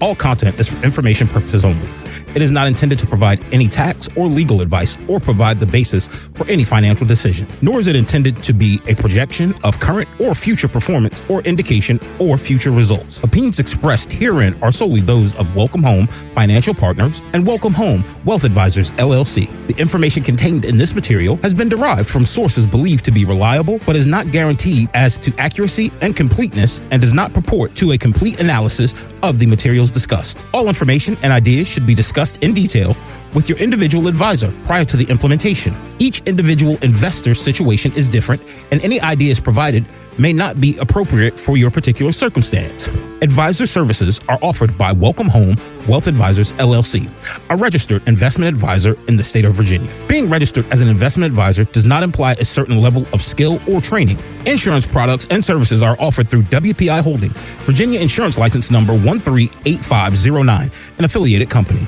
All content is for information purposes only. It is not intended to provide any tax or legal advice or provide the basis for any financial decision, nor is it intended to be a projection of current or future performance or indication or future results. Opinions expressed herein are solely those of Welcome Home Financial Partners and Welcome Home Wealth Advisors, LLC. The information contained in this material has been derived from sources believed to be reliable, but is not guaranteed as to accuracy and completeness and does not purport to a complete analysis of the materials discussed. All information and ideas should be discussed in detail with your individual advisor prior to the implementation. Each individual investor's situation is different, and any ideas provided may not be appropriate for your particular circumstance. Advisor services are offered by Welcome Home Wealth Advisors, LLC, a registered investment advisor in the state of Virginia. Being registered as an investment advisor does not imply a certain level of skill or training. Insurance products and services are offered through WPI Holding, Virginia Insurance License Number 138509, an affiliated company.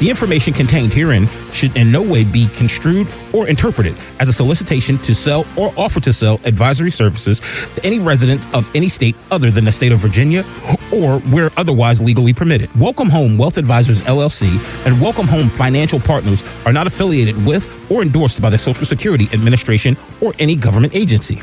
The information contained herein should in no way be construed or interpreted as a solicitation to sell or offer to sell advisory services to any residents of any state other than the state of Virginia or where otherwise legally permitted. Welcome Home Wealth Advisors, LLC and Welcome Home Financial Partners are not affiliated with or endorsed by the Social Security Administration or any government agency.